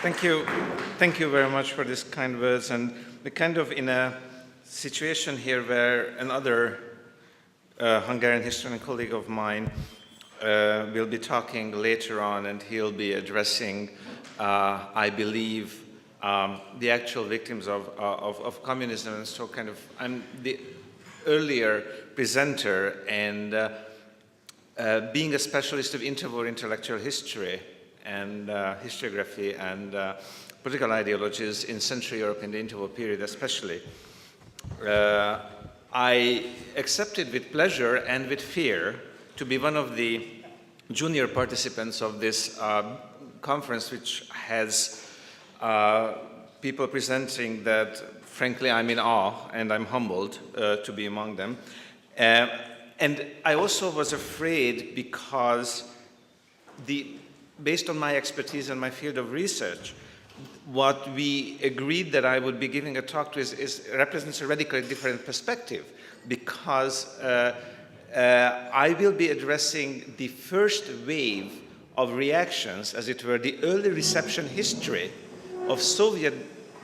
Thank you. Thank you very much for these kind words. And we're kind of in a situation here where another Hungarian historian colleague of mine will be talking later on, and he'll be addressing, I believe, the actual victims of communism. And so kind of, I'm the earlier presenter, and being a specialist of interwar intellectual history and historiography and political ideologies in Central Europe in the interwar period especially, I accepted with pleasure and with fear to be one of the junior participants of this conference, which has people presenting that, frankly, I'm in awe and I'm humbled to be among them. And I also was afraid because based on my expertise and my field of research, what we agreed that I would be giving a talk to represents a radically different perspective, because I will be addressing the first wave of reactions, as it were, the early reception history of Soviet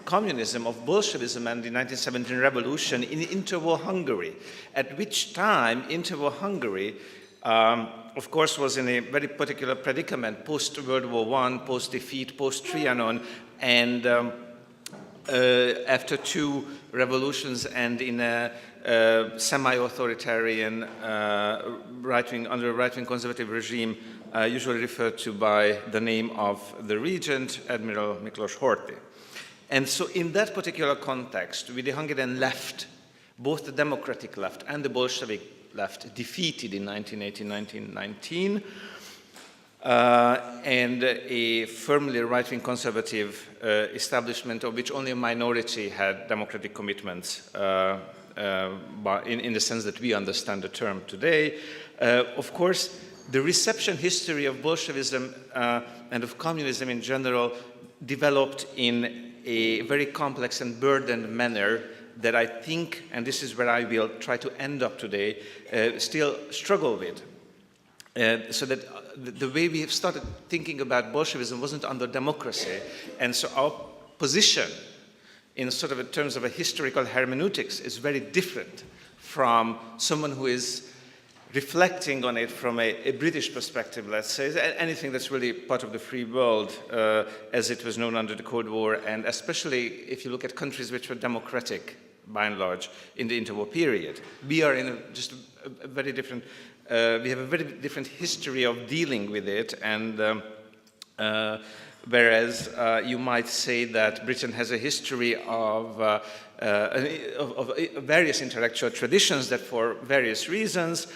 communism, of Bolshevism and the 1917 revolution in interwar Hungary, at which time interwar Hungary, of course, was in a very particular predicament post-World War I, post-defeat, post-Trianon, and after two revolutions and in a semi-authoritarian under a right-wing conservative regime, usually referred to by the name of the regent, Admiral Miklos Horthy. And so in that particular context, with the Hungarian left, both the democratic left and the Bolshevik left, defeated in 1918-1919, and a firmly right-wing conservative establishment of which only a minority had democratic commitments, in the sense that we understand the term today. Of course, the reception history of Bolshevism and of communism in general developed in a very complex and burdened manner that I think, and this is where I will try to end up today, still struggle with. So that the way we have started thinking about Bolshevism wasn't under democracy, and so our position in sort of in terms of a historical hermeneutics is very different from someone who is reflecting on it from a British perspective, let's say, anything that's really part of the free world as it was known under the Cold War, and especially if you look at countries which were democratic, by and large, in the interwar period. We are in just a very different, we have a very different history of dealing with it, and whereas you might say that Britain has a history of various intellectual traditions that for various reasons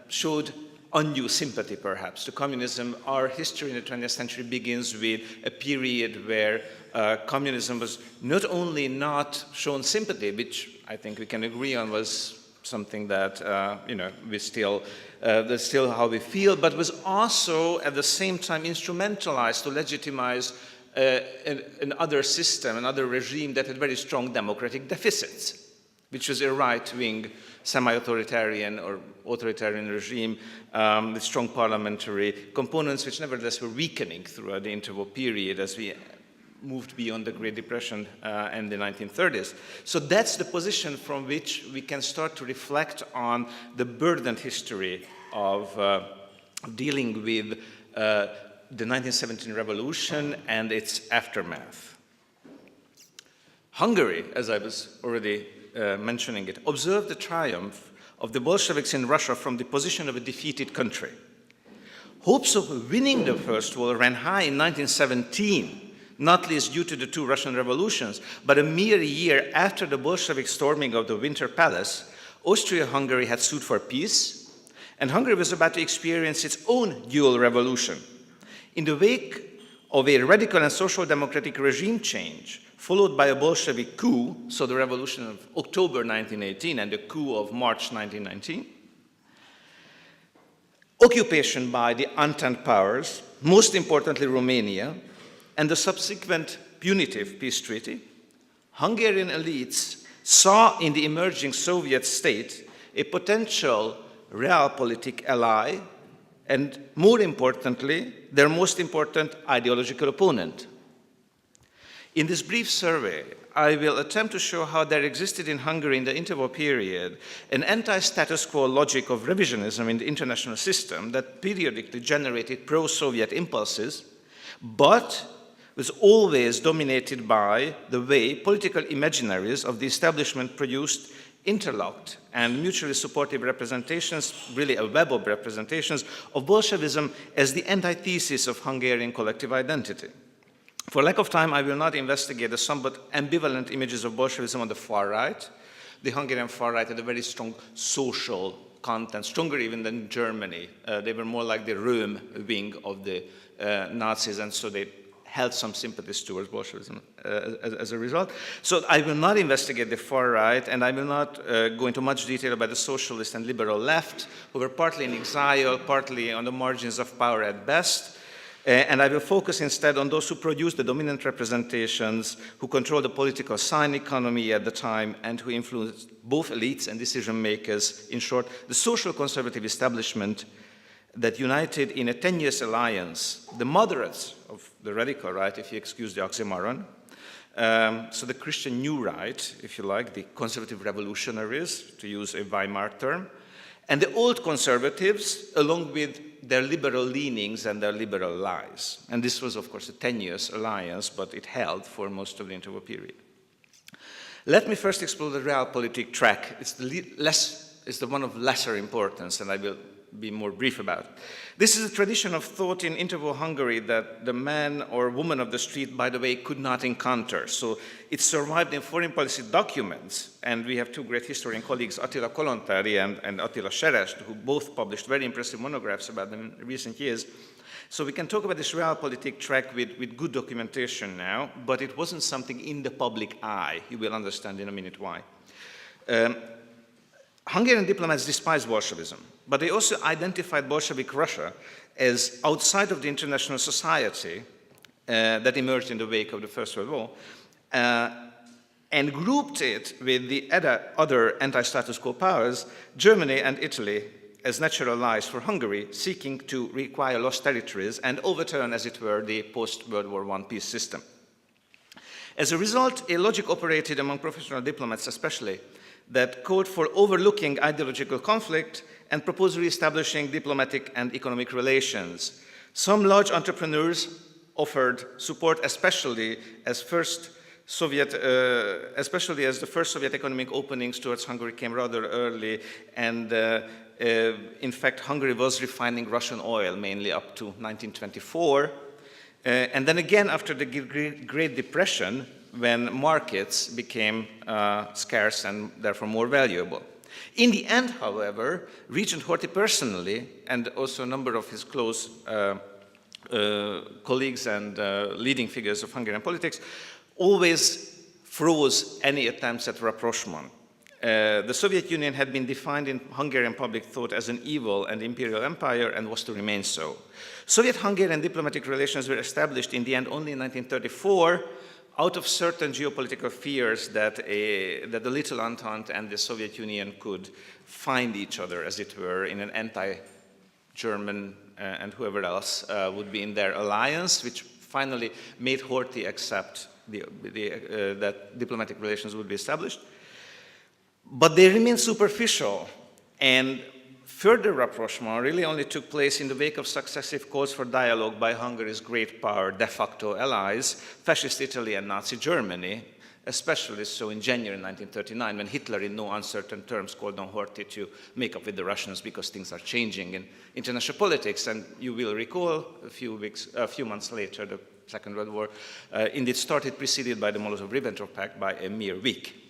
showed undue sympathy perhaps to communism. Our history in the 20th century begins with a period where communism was not only not shown sympathy, which I think we can agree on was something that we still that's still how we feel, but was also at the same time instrumentalized to legitimize another system, another regime that had very strong democratic deficits, which was a right-wing, semi-authoritarian or authoritarian regime with strong parliamentary components, which nevertheless were weakening throughout the interwar period as we moved beyond the Great Depression and the 1930s. So that's the position from which we can start to reflect on the burdened history of dealing with the 1917 revolution and its aftermath. Hungary, as I was already mentioning it, observed the triumph of the Bolsheviks in Russia from the position of a defeated country. Hopes of winning the First War ran high in 1917, not least due to the two Russian revolutions, but a mere year after the Bolshevik storming of the Winter Palace, Austria-Hungary had sued for peace, and Hungary was about to experience its own dual revolution. In the wake of a radical and social democratic regime change, followed by a Bolshevik coup, so the revolution of October 1918 and the coup of March 1919, occupation by the Entente powers, most importantly Romania, and the subsequent punitive peace treaty, Hungarian elites saw in the emerging Soviet state a potential realpolitik ally and, more importantly, their most important ideological opponent. In this brief survey, I will attempt to show how there existed in Hungary in the interwar period an anti-status quo logic of revisionism in the international system that periodically generated pro-Soviet impulses, but was always dominated by the way political imaginaries of the establishment produced interlocked and mutually supportive representations, really a web of representations, of Bolshevism as the antithesis of Hungarian collective identity. For lack of time, I will not investigate the somewhat ambivalent images of Bolshevism on the far right. The Hungarian far right had a very strong social content, stronger even than Germany. They were more like the Röhm wing of the Nazis, and so they held some sympathies towards Bolshevism as a result. So I will not investigate the far right, and I will not go into much detail about the socialist and liberal left, who were partly in exile, partly on the margins of power at best. And I will focus instead on those who produced the dominant representations, who controlled the political sign economy at the time, and who influenced both elites and decision makers. In short, the social conservative establishment that united in a tenuous alliance the moderates of the radical right, if you excuse the oxymoron, so the Christian new right, if you like, the conservative revolutionaries, to use a Weimar term, and the old conservatives, along with their liberal leanings and their liberal lies. And this was, of course, a tenuous alliance, but it held for most of the interwar period. Let me first explore the realpolitik track. It's the one of lesser importance, and I will be more brief about it. This is a tradition of thought in interwar Hungary that the man or woman of the street, by the way, could not encounter. So it survived in foreign policy documents, and we have two great historian colleagues, Attila Kolontári and Attila Serest, who both published very impressive monographs about them in recent years. So we can talk about this realpolitik track with good documentation now, but it wasn't something in the public eye. You will understand in a minute why. Hungarian diplomats despised Bolshevism, but they also identified Bolshevik Russia as outside of the international society that emerged in the wake of the First World War, and grouped it with the other anti-status quo powers, Germany and Italy, as natural allies for Hungary, seeking to reacquire lost territories and overturn, as it were, the post-World War I peace system. As a result, a logic operated among professional diplomats especially that called for overlooking ideological conflict and proposed re-establishing diplomatic and economic relations. Some large entrepreneurs offered support, especially as the first Soviet economic openings towards Hungary came rather early, and in fact, Hungary was refining Russian oil mainly up to 1924. And then again, after the Great Depression, when markets became scarce and therefore more valuable. In the end, however, Regent Horthy personally, and also a number of his close colleagues and leading figures of Hungarian politics, always froze any attempts at rapprochement. The Soviet Union had been defined in Hungarian public thought as an evil and imperial empire and was to remain so. Soviet-Hungarian diplomatic relations were established in the end only in 1934, out of certain geopolitical fears that the Little Entente and the Soviet Union could find each other, as it were, in an anti-German and whoever else would be in their alliance, which finally made Horthy accept that diplomatic relations would be established. But they remained superficial, and further rapprochement really only took place in the wake of successive calls for dialogue by Hungary's great power de facto allies, Fascist Italy and Nazi Germany, especially so in January 1939, when Hitler in no uncertain terms called on Horthy to make up with the Russians because things are changing in international politics. And you will recall a few months later, the Second World War indeed started, preceded by the Molotov-Ribbentrop Pact by a mere week.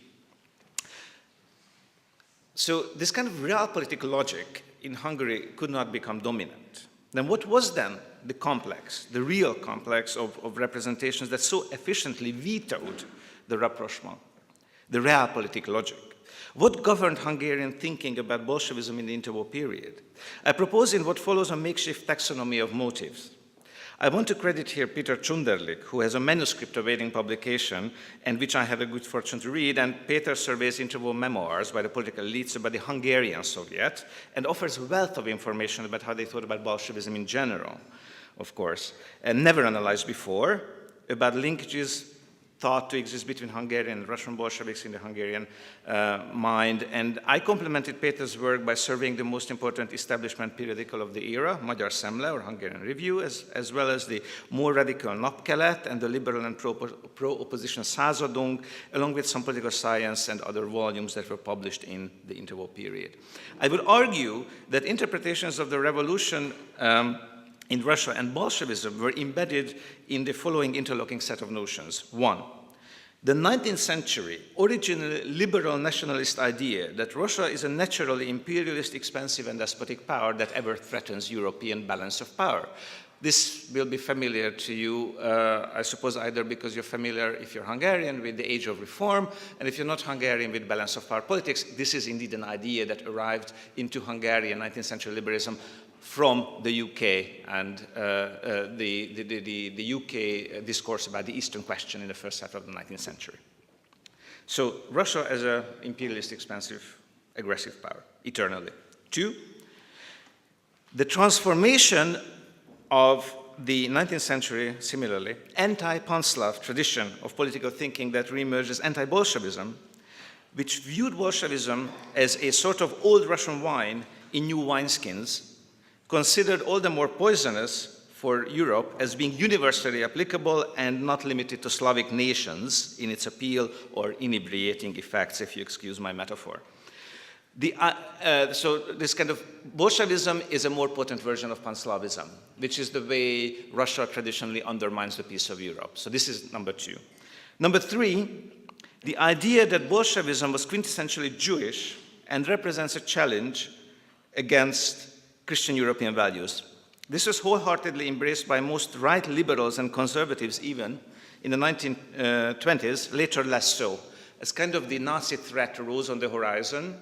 So this kind of realpolitik logic in Hungary could not become dominant. Then what was then the complex, the real complex of representations that so efficiently vetoed the rapprochement, the realpolitik logic? What governed Hungarian thinking about Bolshevism in the interwar period? I propose in what follows a makeshift taxonomy of motives. I want to credit here Peter Tsunderlich, who has a manuscript awaiting publication and which I had a good fortune to read, and Peter surveys interwar memoirs by the political elites about the Hungarian Soviet and offers a wealth of information about how they thought about Bolshevism in general, of course, and never analyzed before, about linkages thought to exist between Hungarian and Russian Bolsheviks in the Hungarian mind. And I complemented Péter's work by surveying the most important establishment periodical of the era, Magyar Szemle, or Hungarian Review, as well as the more radical Napkelet and the liberal and pro-opposition Századunk, along with some political science and other volumes that were published in the interwar period. I would argue that interpretations of the revolution in Russia and Bolshevism were embedded in the following interlocking set of notions. One, the 19th century original liberal nationalist idea that Russia is a naturally imperialist, expansive, and despotic power that ever threatens European balance of power. This will be familiar to you, I suppose, either because you're familiar, if you're Hungarian, with the age of reform, and if you're not Hungarian, with balance of power politics. This is indeed an idea that arrived into Hungarian 19th century liberalism from the UK and the UK discourse about the Eastern question in the first half of the 19th century. So Russia as an imperialist, expansive, aggressive power, eternally. Two, the transformation of the 19th century, similarly, anti-Panslav tradition of political thinking that reemerged as anti-Bolshevism, which viewed Bolshevism as a sort of old Russian wine in new wineskins, considered all the more poisonous for Europe as being universally applicable and not limited to Slavic nations in its appeal or inebriating effects, if you excuse my metaphor. So this kind of Bolshevism is a more potent version of Panslavism, which is the way Russia traditionally undermines the peace of Europe. So this is number two. Number three, the idea that Bolshevism was quintessentially Jewish and represents a challenge against Christian European values. This was wholeheartedly embraced by most right liberals and conservatives even in the 1920s, later less so. As kind of the Nazi threat rose on the horizon,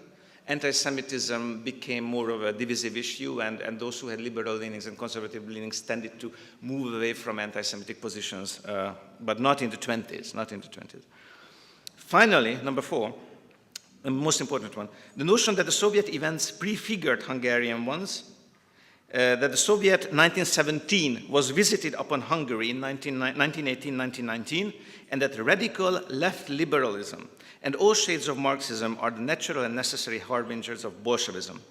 anti-Semitism became more of a divisive issue, and those who had liberal leanings and conservative leanings tended to move away from anti-Semitic positions, but not in the 20s, not in the 20s. Finally, number four, the most important one, the notion that the Soviet events prefigured Hungarian ones, that the Soviet 1917 was visited upon Hungary in 1918-1919, and that radical left liberalism and all shades of Marxism are the natural and necessary harbingers of Bolshevism.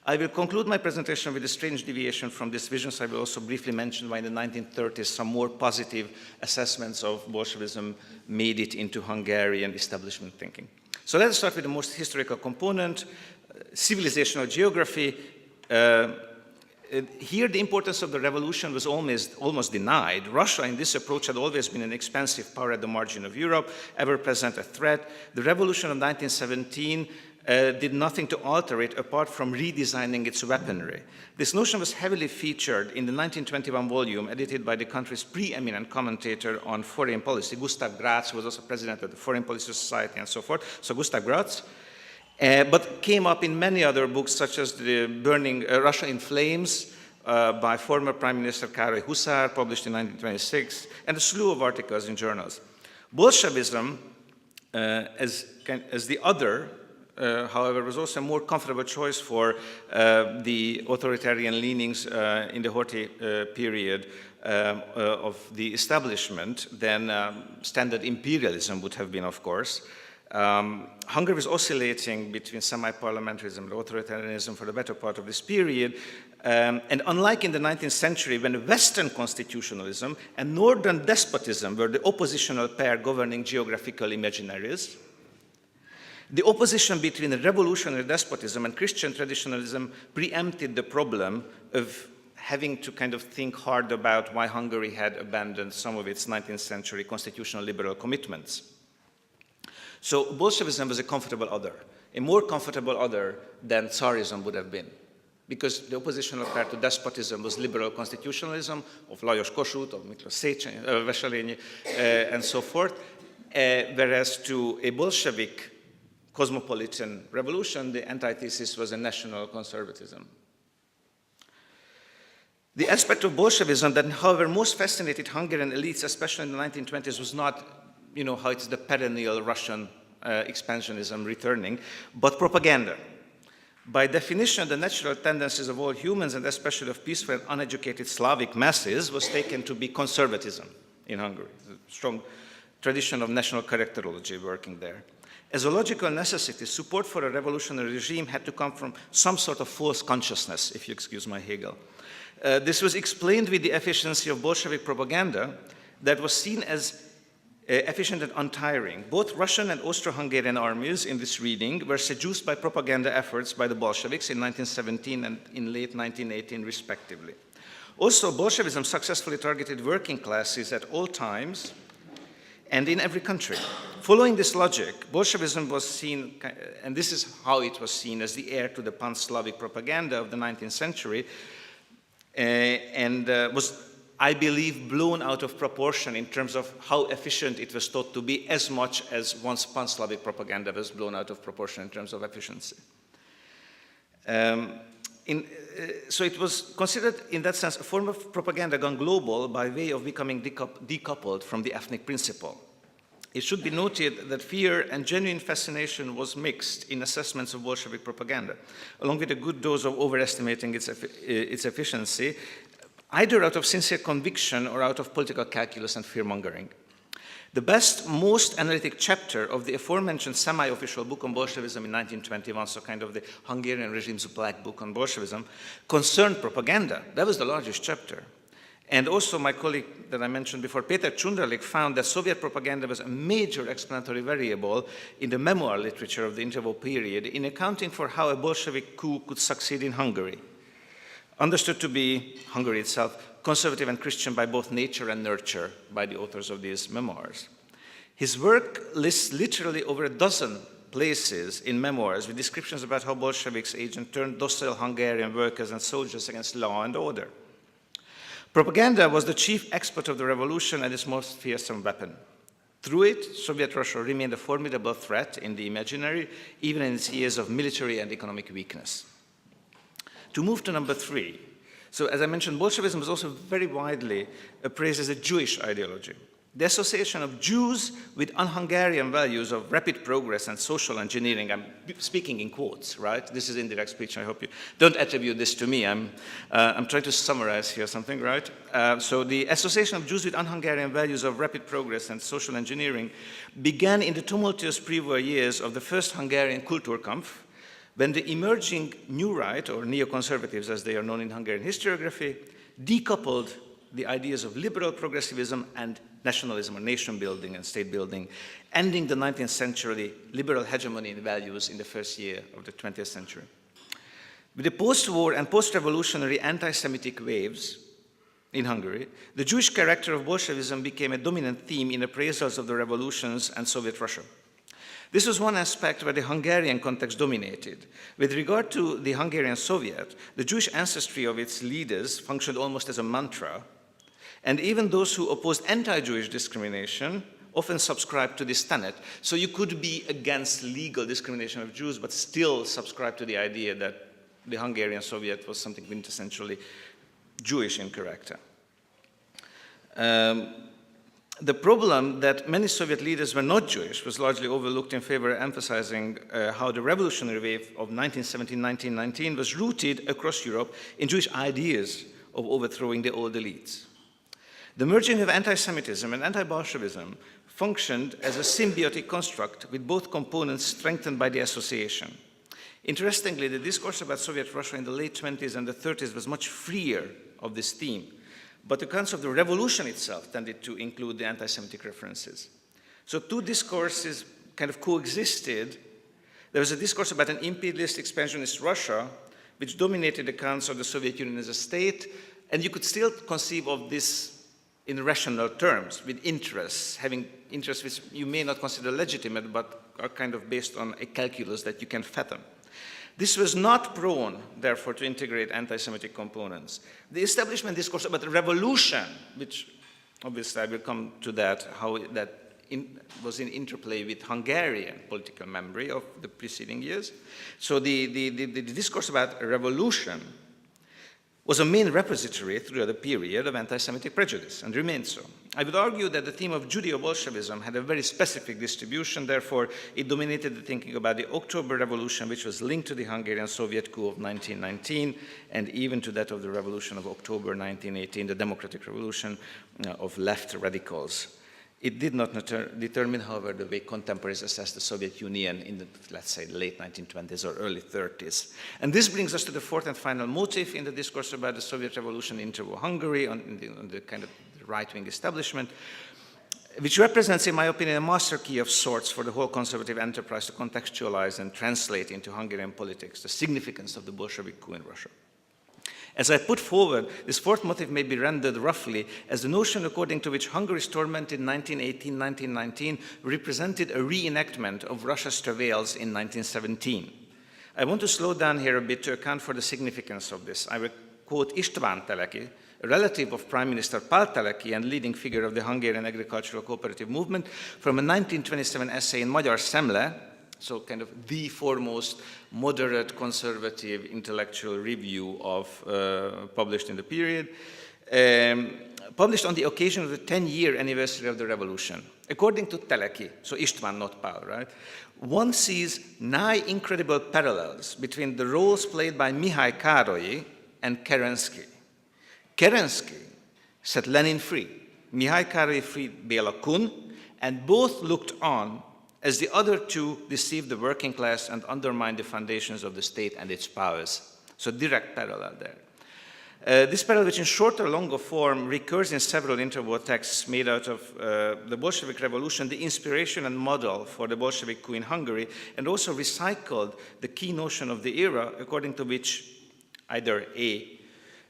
I will conclude my presentation with a strange deviation from this vision, so I will also briefly mention why in the 1930s some more positive assessments of Bolshevism made it into Hungarian establishment thinking. So let us start with the most historical component, civilizational geography. Here the importance of the revolution was almost denied. Russia in this approach had always been an expansive power at the margin of Europe, ever present a threat. The revolution of 1917 did nothing to alter it apart from redesigning its weaponry. This notion was heavily featured in the 1921 volume edited by the country's preeminent commentator on foreign policy, Gustav Graz, who was also president of the Foreign Policy Society and so forth. So Gustav Graz. But came up in many other books, such as the Burning Russia in Flames by former Prime Minister Károly Huszár, published in 1926, and a slew of articles in journals. Bolshevism, as the other, however, was also a more comfortable choice for the authoritarian leanings in the Horthy period of the establishment than standard imperialism would have been, of course. Hungary was oscillating between semi-parliamentarism and authoritarianism for the better part of this period. And unlike in the 19th century, when Western constitutionalism and Northern despotism were the oppositional pair governing geographical imaginaries, the opposition between the revolutionary despotism and Christian traditionalism preempted the problem of having to kind of think hard about why Hungary had abandoned some of its 19th century constitutional liberal commitments. So Bolshevism was a comfortable other, a more comfortable other than Tsarism would have been, because the oppositional pair to despotism was liberal constitutionalism of Lajos Kossuth, of Miklós Széchenyi, Wesselényi, and so forth, whereas to a Bolshevik cosmopolitan revolution, the antithesis was a national conservatism. The aspect of Bolshevism that, however, most fascinated Hungarian elites, especially in the 1920s, was not how it's the perennial Russian expansionism returning, but propaganda. By definition, the natural tendencies of all humans, and especially of peaceful and uneducated Slavic masses, was taken to be conservatism in Hungary. Strong tradition of national characterology working there. As a logical necessity, support for a revolutionary regime had to come from some sort of false consciousness, if you excuse my Hegel. This was explained with the efficiency of Bolshevik propaganda that was seen as efficient and untiring. Both Russian and Austro-Hungarian armies in this reading were seduced by propaganda efforts by the Bolsheviks in 1917 and in late 1918, respectively. Also, Bolshevism successfully targeted working classes at all times and in every country. Following this logic, Bolshevism was seen, and this is how it was seen, as the heir to the pan-Slavic propaganda of the 19th century, and was, I believe, blown out of proportion in terms of how efficient it was thought to be, as much as once pan-Slavic propaganda was blown out of proportion in terms of efficiency. So it was considered, in that sense, a form of propaganda gone global by way of becoming decoupled from the ethnic principle. It should be noted that fear and genuine fascination was mixed in assessments of Bolshevik propaganda, along with a good dose of overestimating its efficiency, either out of sincere conviction or out of political calculus and fear-mongering. The best, most analytic chapter of the aforementioned semi-official book on Bolshevism in 1921, so kind of the Hungarian regime's black book on Bolshevism, concerned propaganda. That was the largest chapter. And also my colleague that I mentioned before, Peter Tsunderlich, found that Soviet propaganda was a major explanatory variable in the memoir literature of the interwar period in accounting for how a Bolshevik coup could succeed in Hungary. Understood to be, Hungary itself, conservative and Christian by both nature and nurture by the authors of these memoirs. His work lists literally over a dozen places in memoirs with descriptions about how Bolsheviks agents turned docile Hungarian workers and soldiers against law and order. Propaganda was the chief expert of the revolution and its most fearsome weapon. Through it, Soviet Russia remained a formidable threat in the imaginary, even in its years of military and economic weakness. To move to number 3, so as I mentioned, Bolshevism was also very widely appraised as a Jewish ideology. The association of Jews with un-Hungarian values of rapid progress and social engineering, I'm speaking in quotes, right? This is indirect speech, I hope you don't attribute this to me. I'm trying to summarize here something, right? So the association of Jews with un-Hungarian values of rapid progress and social engineering began in the tumultuous pre-war years of the first Hungarian Kulturkampf, when the emerging New Right, or neoconservatives as they are known in Hungarian historiography, decoupled the ideas of liberal progressivism and nationalism, or nation building and state building, ending the 19th century liberal hegemony in values in the first year of the 20th century. With the post-war and post-revolutionary anti-Semitic waves in Hungary, the Jewish character of Bolshevism became a dominant theme in appraisals of the revolutions and Soviet Russia. This was one aspect where the Hungarian context dominated. With regard to the Hungarian Soviet, the Jewish ancestry of its leaders functioned almost as a mantra, and even those who opposed anti-Jewish discrimination often subscribed to this tenet. So you could be against legal discrimination of Jews, but still subscribe to the idea that the Hungarian Soviet was something quintessentially Jewish in character. The problem that many Soviet leaders were not Jewish was largely overlooked in favor of emphasizing how the revolutionary wave of 1917-1919 was rooted across Europe in Jewish ideas of overthrowing the old elites. The merging of anti-Semitism and anti-Bolshevism functioned as a symbiotic construct with both components strengthened by the association. Interestingly, the discourse about Soviet Russia in the late 20s and the 30s was much freer of this theme, but the accounts of the revolution itself tended to include the anti-Semitic references. So two discourses kind of coexisted. There was a discourse about an imperialist expansionist Russia, which dominated accounts of the Soviet Union as a state, and you could still conceive of this in rational terms, with interests, having interests which you may not consider legitimate, but are kind of based on a calculus that you can fathom. This was not prone, therefore, to integrate anti-Semitic components. The establishment discourse about the revolution, which obviously I will come to that, how that was in interplay with Hungarian political memory of the preceding years. So the discourse about a revolution was a main repository throughout the period of anti-Semitic prejudice, and remains so. I would argue that the theme of Judeo-Bolshevism had a very specific distribution, therefore it dominated the thinking about the October Revolution, which was linked to the Hungarian Soviet coup of 1919, and even to that of the Revolution of October 1918, the Democratic Revolution of left radicals It did not determine, however, the way contemporaries assessed the Soviet Union in the, let's say, the late 1920s or early 30s. And this brings us to the fourth and final motive in the discourse about the Soviet Revolution in interwar Hungary, on the kind of right-wing establishment, which represents, in my opinion, a master key of sorts for the whole conservative enterprise to contextualize and translate into Hungarian politics the significance of the Bolshevik coup in Russia. As I put forward, this fourth motive may be rendered roughly as the notion according to which Hungary's torment in 1918-1919 represented a reenactment of Russia's travails in 1917. I want to slow down here a bit to account for the significance of this. I will quote István Teleki, a relative of Prime Minister Pál Teleki and leading figure of the Hungarian agricultural cooperative movement, from a 1927 essay in Magyar Szemle, so kind of the foremost moderate conservative intellectual review of published in the period, published on the occasion of the 10-year anniversary of the revolution. According to Teleki, so István, not Pál, right? One sees nigh incredible parallels between the roles played by Mihály Károlyi and Kerensky. Kerensky set Lenin free. Mihály Károlyi freed Béla Kun, and both looked on as the other two deceived the working class and undermined the foundations of the state and its powers. So direct parallel there. This parallel, which in shorter, longer form, recurs in several interwar texts made out of the Bolshevik Revolution, the inspiration and model for the Bolshevik coup in Hungary, and also recycled the key notion of the era, according to which either A,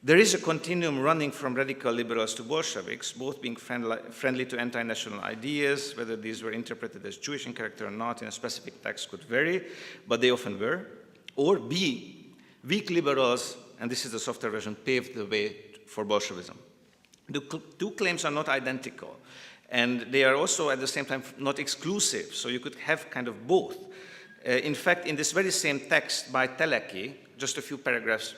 there is a continuum running from radical liberals to Bolsheviks, both being friendly to anti-national ideas, whether these were interpreted as Jewish in character or not in a specific text could vary, but they often were. Or B, weak liberals, and this is the softer version, paved the way for Bolshevism. The two claims are not identical, and they are also at the same time not exclusive, so you could have kind of both. In fact, in this very same text by Teleki, just a few paragraphs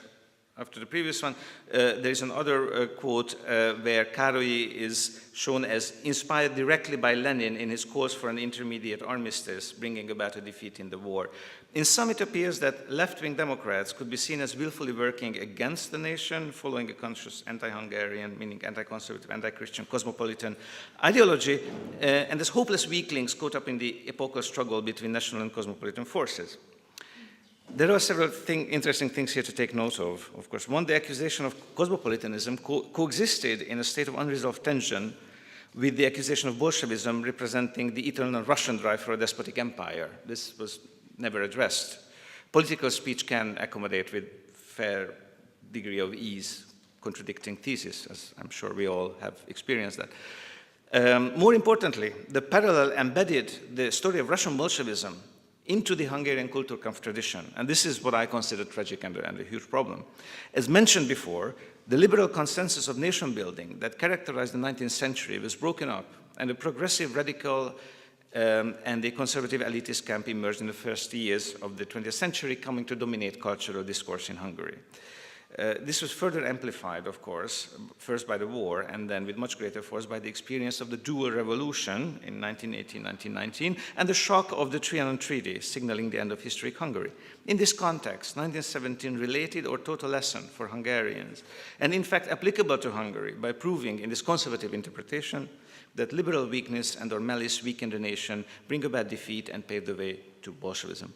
after the previous one, there is another quote where Károlyi is shown as inspired directly by Lenin in his calls for an intermediate armistice, bringing about a defeat in the war. In sum, it appears that left-wing Democrats could be seen as willfully working against the nation, following a conscious anti-Hungarian, meaning anti-conservative, anti-Christian, cosmopolitan ideology, and as hopeless weaklings caught up in the epochal struggle between national and cosmopolitan forces. There are several interesting things here to take note of course. One, the accusation of cosmopolitanism coexisted in a state of unresolved tension with the accusation of Bolshevism representing the eternal Russian drive for a despotic empire. This was never addressed. Political speech can accommodate with fair degree of ease contradicting theses, as I'm sure we all have experienced that. More importantly, the parallel embedded the story of Russian Bolshevism into the Hungarian Kulturkampf tradition. And this is what I consider tragic and a huge problem. As mentioned before, the liberal consensus of nation building that characterized the 19th century was broken up, and a progressive, radical, and a conservative elitist camp emerged in the first years of the 20th century, coming to dominate cultural discourse in Hungary. This was further amplified, of course, first by the war and then with much greater force by the experience of the dual revolution in 1918-1919 and the shock of the Trianon Treaty, signaling the end of historic Hungary. In this context, 1917 related or taught a lesson for Hungarians, and in fact applicable to Hungary by proving in this conservative interpretation that liberal weakness and or malice weakened the nation, bring about defeat and pave the way to Bolshevism.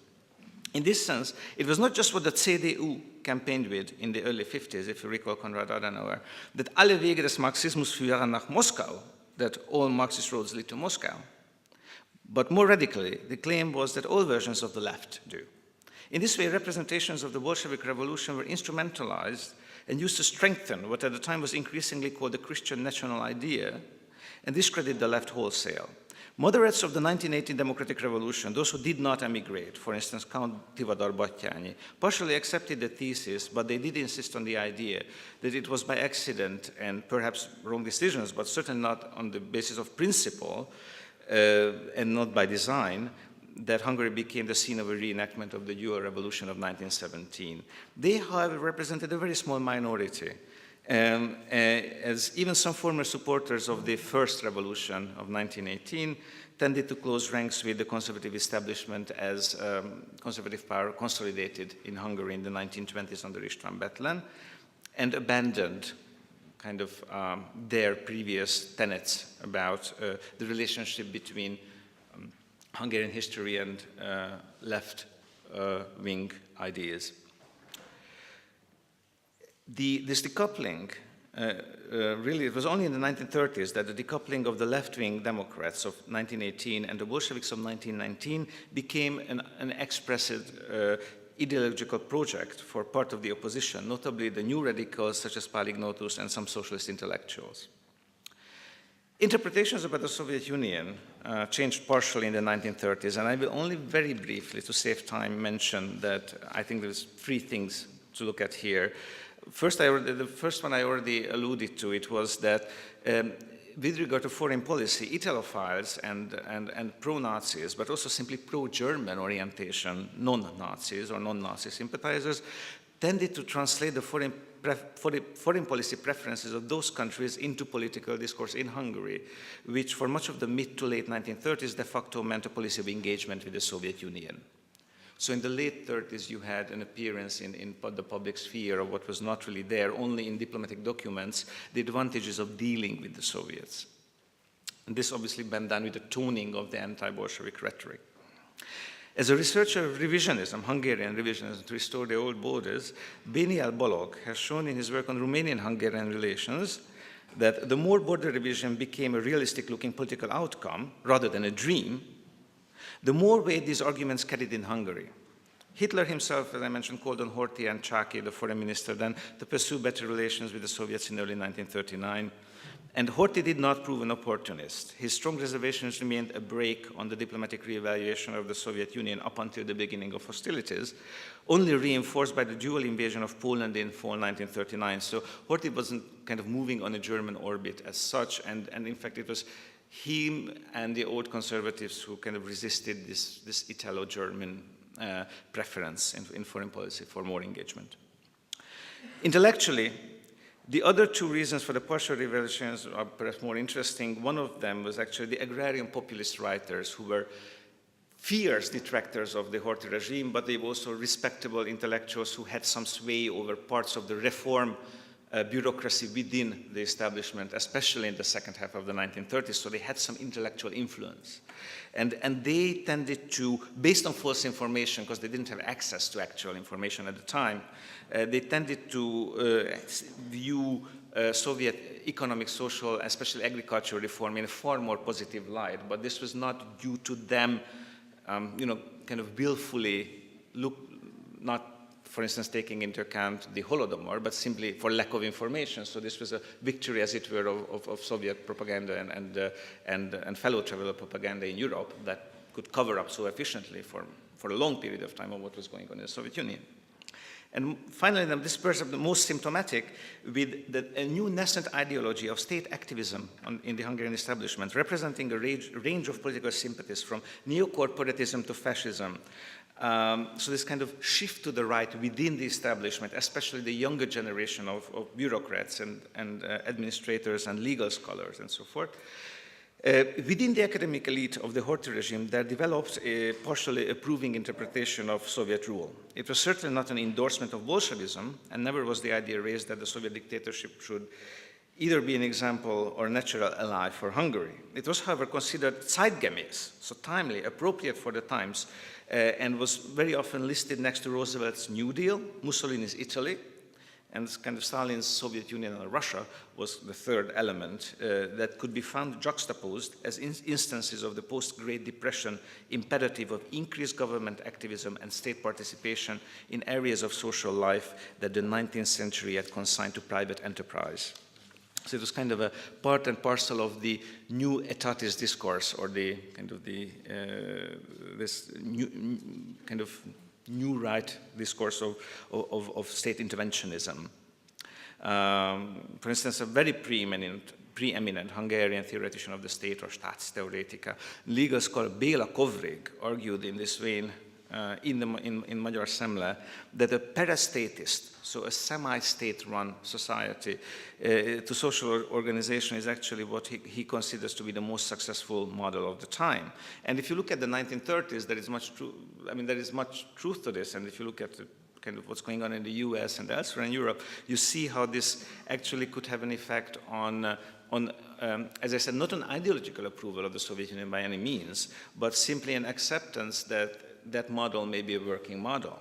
In this sense, it was not just what the CDU campaigned with in the early 50s, if you recall Konrad Adenauer, that alle Wege des Marxismus führen nach Moskau, that all Marxist roads lead to Moscow. But more radically, the claim was that all versions of the left do. In this way, representations of the Bolshevik Revolution were instrumentalized and used to strengthen what at the time was increasingly called the Christian national idea and discredit the left wholesale. Moderates of the 1918 Democratic Revolution, those who did not emigrate, for instance, Count Tivadar Batthyány, partially accepted the thesis, but they did insist on the idea that it was by accident and perhaps wrong decisions, but certainly not on the basis of principle and not by design, that Hungary became the scene of a reenactment of the dual revolution of 1917. They, however, represented a very small minority. As even some former supporters of the first revolution of 1918 tended to close ranks with the conservative establishment as conservative power consolidated in Hungary in the 1920s under István Bethlen, and abandoned kind of their previous tenets about the relationship between Hungarian history and left-wing ideas. This decoupling, really, it was only in the 1930s that the decoupling of the left-wing Democrats of 1918 and the Bolsheviks of 1919 became an expressive ideological project for part of the opposition, notably the new radicals such as Palignotus and some socialist intellectuals. Interpretations about the Soviet Union changed partially in the 1930s, and I will only very briefly, to save time, mention that I think there's three things to look at here. First, the first one I already alluded to. It was that with regard to foreign policy, Italophiles and pro-Nazis, but also simply pro-German orientation, non-Nazis or non-Nazi sympathizers, tended to translate the foreign policy preferences of those countries into political discourse in Hungary, which for much of the mid to late 1930s de facto meant a policy of engagement with the Soviet Union. So in the late 30s, you had an appearance in the public sphere of what was not really there, only in diplomatic documents, the advantages of dealing with the Soviets. And this obviously been done with the toning of the anti-Bolshevik rhetoric. As a researcher of revisionism, Hungarian revisionism, to restore the old borders, Béniel Balog has shown in his work on Romanian-Hungarian relations that the more border revision became a realistic-looking political outcome, rather than a dream, the more weight these arguments carried in Hungary. Hitler himself, as I mentioned, called on Horthy and Csáky, the foreign minister then, to pursue better relations with the Soviets in early 1939. And Horthy did not prove an opportunist. His strong reservations remained a brake on the diplomatic reevaluation of the Soviet Union up until the beginning of hostilities, only reinforced by the dual invasion of Poland in fall 1939. So Horthy wasn't kind of moving on a German orbit as such, and in fact it was him and the old conservatives who kind of resisted this Italo-German preference in foreign policy for more engagement. Intellectually, the other two reasons for the partial revolutions are perhaps more interesting. One of them was actually the agrarian populist writers who were fierce detractors of the Horthy regime, but they were also respectable intellectuals who had some sway over parts of the reform bureaucracy within the establishment, especially in the second half of the 1930s, so they had some intellectual influence. And they tended to, based on false information, because they didn't have access to actual information at the time, they tended to view Soviet economic, social, especially agricultural reform in a far more positive light, but this was not due to them, kind of willfully not, for instance, taking into account the Holodomor, but simply for lack of information. So this was a victory, as it were, of Soviet propaganda and fellow traveler propaganda in Europe that could cover up so efficiently for a long period of time of what was going on in the Soviet Union. And finally, this is perhaps the most symptomatic with a new nascent ideology of state activism in the Hungarian establishment, representing a range of political sympathies from neo-corporatism to fascism. So this kind of shift to the right within the establishment, especially the younger generation of bureaucrats and administrators and legal scholars and so forth. Within the academic elite of the Horthy regime, there developed a partially approving interpretation of Soviet rule. It was certainly not an endorsement of Bolshevism, and never was the idea raised that the Soviet dictatorship should either be an example or natural ally for Hungary. It was, however, considered zeitgemäß, so timely, appropriate for the times, and was very often listed next to Roosevelt's New Deal, Mussolini's Italy, and kind of Stalin's Soviet Union and Russia was the third element that could be found juxtaposed as instances of the post-Great Depression imperative of increased government activism and state participation in areas of social life that the 19th century had consigned to private enterprise. So it was kind of a part and parcel of the new etatist discourse, or the kind of this new kind of new right discourse of state interventionism. For instance, a very preeminent Hungarian theoretician of the state, or Staatstheoretica, legal scholar Béla Kovrig, argued in this vein in Magyar Szemle that a parastatist, so a semi-state-run society to social organization is actually what he considers to be the most successful model of the time. And if you look at the 1930s, there is much truth to this. And if you look at kind of what's going on in the US and elsewhere in Europe, you see how this actually could have an effect on as I said, not an ideological approval of the Soviet Union by any means, but simply an acceptance that that model may be a working model,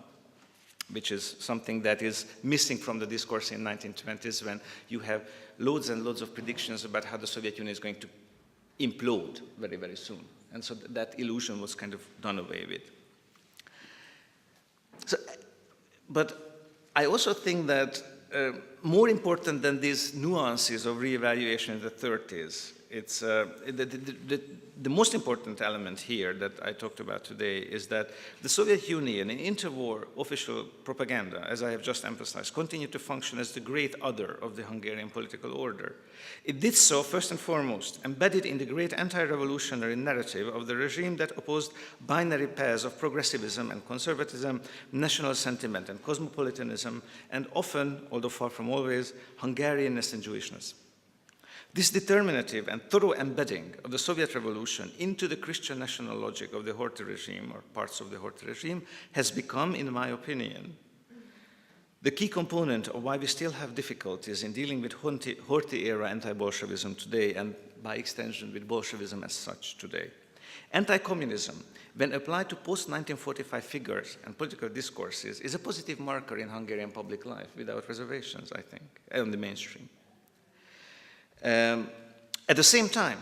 which is something that is missing from the discourse in the 1920s when you have loads and loads of predictions about how the Soviet Union is going to implode very, very soon. And so that illusion was kind of done away with. So, but I also think that more important than these nuances of reevaluation in the 30s, it's the most important element here that I talked about today is that the Soviet Union in interwar official propaganda, as I have just emphasized, continued to function as the great other of the Hungarian political order. It did so, first and foremost, embedded in the great anti-revolutionary narrative of the regime that opposed binary pairs of progressivism and conservatism, national sentiment and cosmopolitanism, and often, although far from always, Hungarianness and Jewishness. This determinative and thorough embedding of the Soviet Revolution into the Christian national logic of the Horthy regime, or parts of the Horthy regime, has become, in my opinion, the key component of why we still have difficulties in dealing with Horthy-era anti-Bolshevism today, and by extension with Bolshevism as such today. Anti-communism, when applied to post-1945 figures and political discourses, is a positive marker in Hungarian public life, without reservations, I think, and the mainstream. At the same time,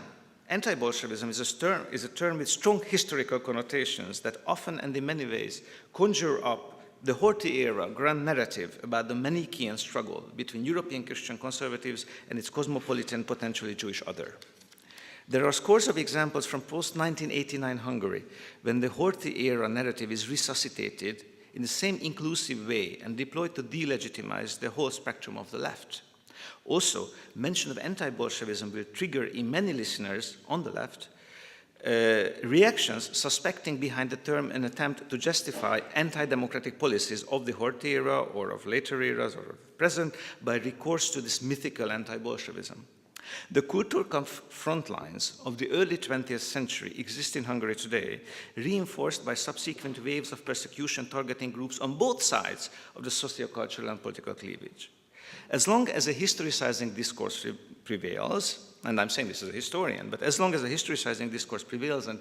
anti-Bolshevism is a term with strong historical connotations that often and in many ways conjure up the Horthy-era grand narrative about the Manichaean struggle between European Christian conservatives and its cosmopolitan, potentially Jewish other. There are scores of examples from post-1989 Hungary when the Horthy-era narrative is resuscitated in the same inclusive way and deployed to delegitimize the whole spectrum of the left. Also, mention of anti-Bolshevism will trigger in many listeners on the left reactions suspecting behind the term an attempt to justify anti-democratic policies of the Horthy era or of later eras or of present by recourse to this mythical anti-Bolshevism. The Kulturkampf front lines of the early 20th century exist in Hungary today, reinforced by subsequent waves of persecution targeting groups on both sides of the socio-cultural and political cleavage. As long as a historicizing discourse prevails, and I'm saying this as a historian, but as long as a historicizing discourse prevails and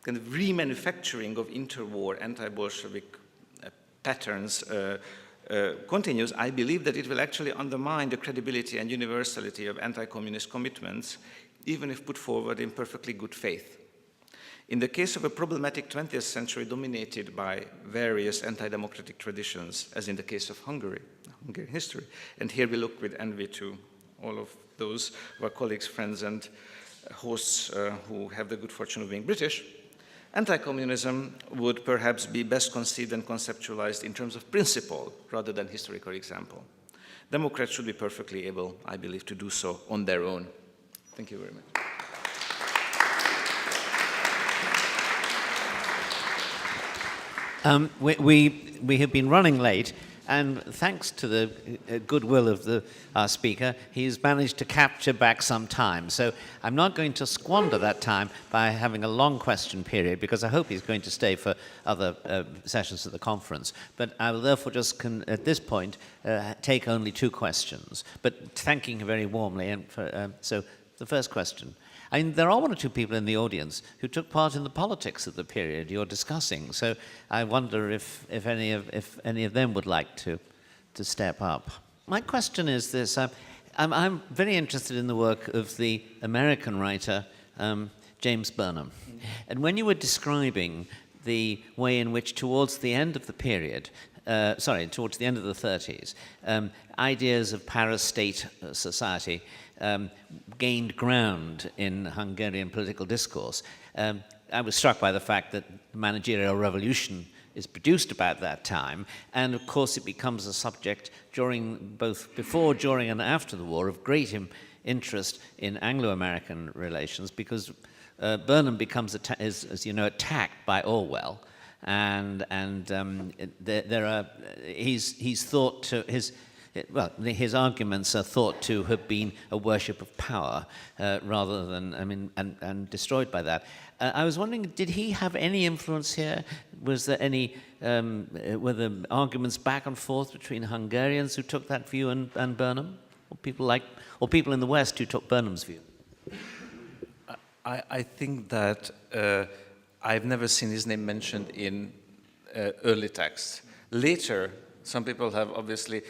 kind of remanufacturing of interwar anti-Bolshevik patterns continues, I believe that it will actually undermine the credibility and universality of anti-communist commitments, even if put forward in perfectly good faith. In the case of a problematic 20th century dominated by various anti-democratic traditions, as in the case of Hungary, Hungarian history, and here we look with envy to all of those of our colleagues, friends, and hosts who have the good fortune of being British, anti-communism would perhaps be best conceived and conceptualized in terms of principle rather than historical example. Democrats should be perfectly able, I believe, to do so on their own. Thank you very much. We have been running late, and thanks to the goodwill of our speaker, he's managed to capture back some time. So I'm not going to squander that time by having a long question period, because I hope he's going to stay for other sessions of the conference. But I will therefore just, at this point, take only 2 questions, but thanking him very warmly. And so the first question. I mean, there are 1 or 2 people in the audience who took part in the politics of the period you're discussing. So I wonder if any of them would like to step up. My question is this. I'm very interested in the work of the American writer James Burnham. And when you were describing the way in which towards the end of the period, towards the end of the 30s, ideas of para-state society gained ground in Hungarian political discourse. I was struck by the fact that the managerial revolution is produced about that time, and of course it becomes a subject both before, during, and after the war of great interest in Anglo-American relations, because Burnham becomes, as you know, attacked by Orwell, and he's thought to his arguments are thought to have been a worship of power rather than, and destroyed by that. I was wondering, did he have any influence here? was there any, were there arguments back and forth between Hungarians who took that view and Burnham, or people in the West who took Burnham's view? I think that I've never seen his name mentioned in early texts. Later, some people have obviously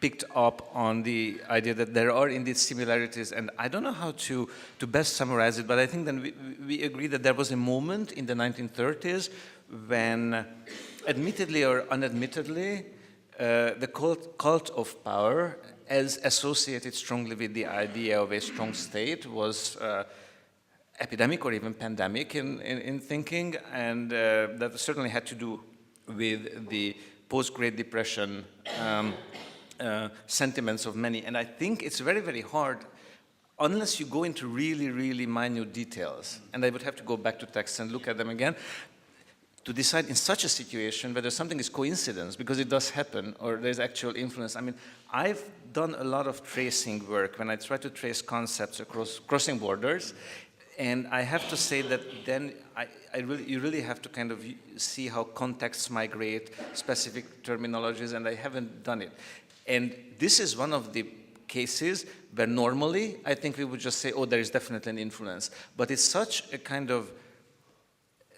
picked up on the idea that there are indeed similarities, and I don't know how to best summarize it, but I think then we agree that there was a moment in the 1930s when, admittedly or unadmittedly, the cult of power, as associated strongly with the idea of a strong state, was epidemic or even pandemic in thinking, and that certainly had to do with the post-Great Depression sentiments of many. And I think it's very, very hard, unless you go into really, really minute details, and I would have to go back to texts and look at them again, to decide in such a situation whether something is coincidence, because it does happen, or there's actual influence. I mean, I've done a lot of tracing work when I try to trace concepts across crossing borders, and I have to say that then you really have to kind of see how contexts migrate, specific terminologies, and I haven't done it. And this is one of the cases where normally I think we would just say, oh, there is definitely an influence. But it's such a kind of,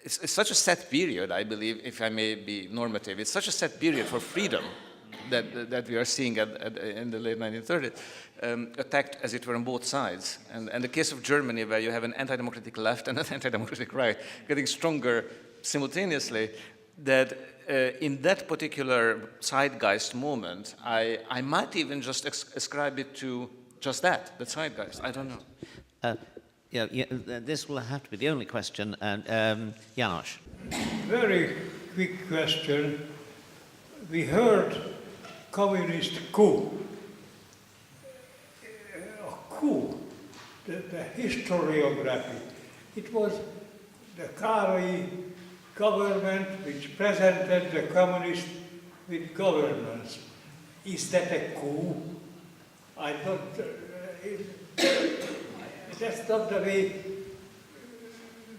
it's such a set period, I believe, if I may be normative. It's such a set period for freedom that we are seeing in the late 1930s, attacked, as it were, on both sides. And the case of Germany, where you have an anti-democratic left and an anti-democratic right, getting stronger simultaneously, that in that particular zeitgeist moment, I might even just ascribe it to just that, the zeitgeist. I don't know. Yeah, this will have to be the only question. János. Very quick question. We heard communist coup. A coup, the historiography. It was the Károly government which presented the communists with governance. Is that a coup? I thought that's not the way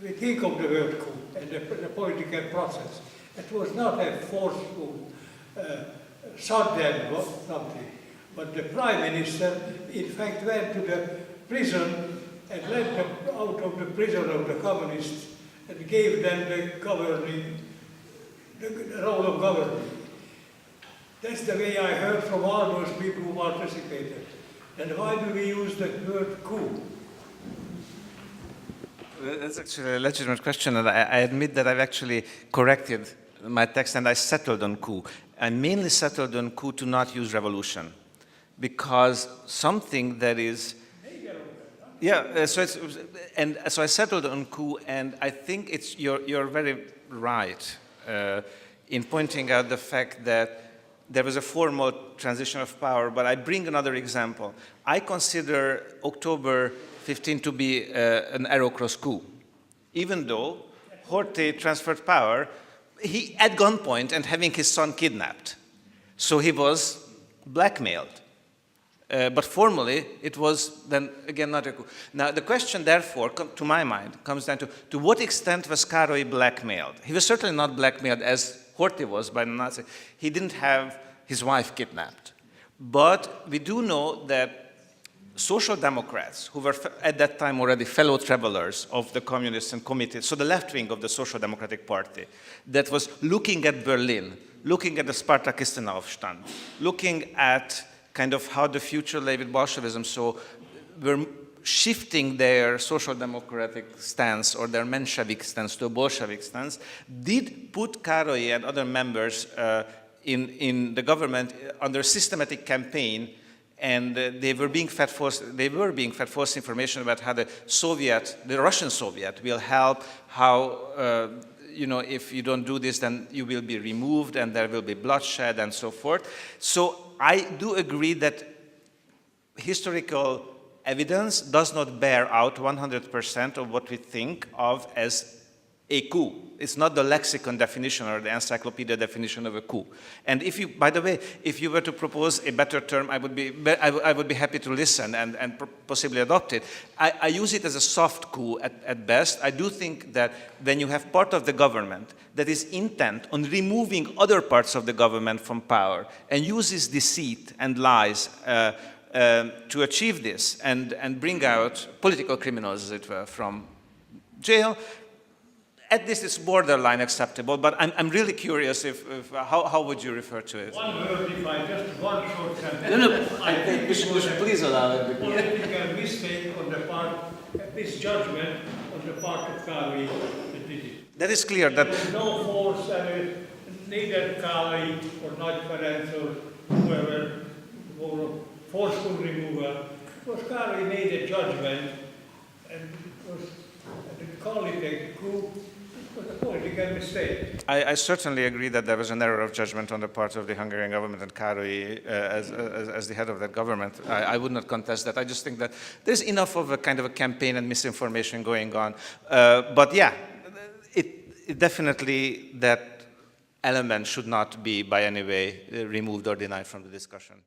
we think of the word coup and the political process. It was not a forceful, sudden something, but the Prime Minister, in fact, went to the prison and let them out of the prison of the communists and gave them the role of governing. That's the way I heard from all those people who participated. And why do we use the word coup? That's actually a legitimate question, and I admit that I've actually corrected my text and I settled on coup. I mainly settled on coup to not use revolution, because something that is... Yeah, so I settled on coup, and I think you're very right in pointing out the fact that there was a formal transition of power, but I bring another example. I consider October 15 to be an arrow-cross coup. Even though Horthy transferred power, he at gunpoint and having his son kidnapped. So he was blackmailed. But formally, it was then, again, not a coup. Now, the question, therefore, to my mind, comes down to what extent was Károly blackmailed? He was certainly not blackmailed as Horthy was by the Nazis. He didn't have his wife kidnapped. But we do know that Social Democrats, who were at that time already fellow travelers of the communists and committed, so the left wing of the Social Democratic Party, that was looking at Berlin, looking at the Spartakistenaufstand, looking at kind of how the future lay with Bolshevism, so were shifting their social democratic stance or their Menshevik stance to a Bolshevik stance, did put Károly and other members in the government under systematic campaign, and they were being fed false information about how the Russian Soviet will help, how if you don't do this, then you will be removed and there will be bloodshed and so forth. So I do agree that historical evidence does not bear out 100% of what we think of as a coup. It's not the lexicon definition or the encyclopedia definition of a coup. And if you, by the way, if you were to propose a better term, I would be happy to listen and possibly adopt it. I use it as a soft coup at best. I do think that when you have part of the government that is intent on removing other parts of the government from power and uses deceit and lies to achieve this and bring out political criminals, as it were, from jail, at least it's borderline acceptable, but I'm really curious how would you refer to it? One word, if I just one short sentence. No, I think we should please allow it. Political mistake on the part, misjudgment on the part of Kari that did it. That is clear. That There was no force, neither Kari or Nagy Ferenc or whoever, or forceful removal. Because Kari made a judgment and it was, to call it a coup, it was a political mistake. I certainly agree that there was an error of judgment on the part of the Hungarian government and Károly as the head of that government. I would not contest that. I just think that there's enough of a kind of a campaign and misinformation going on. But yeah, it definitely that element should not be by any way removed or denied from the discussion.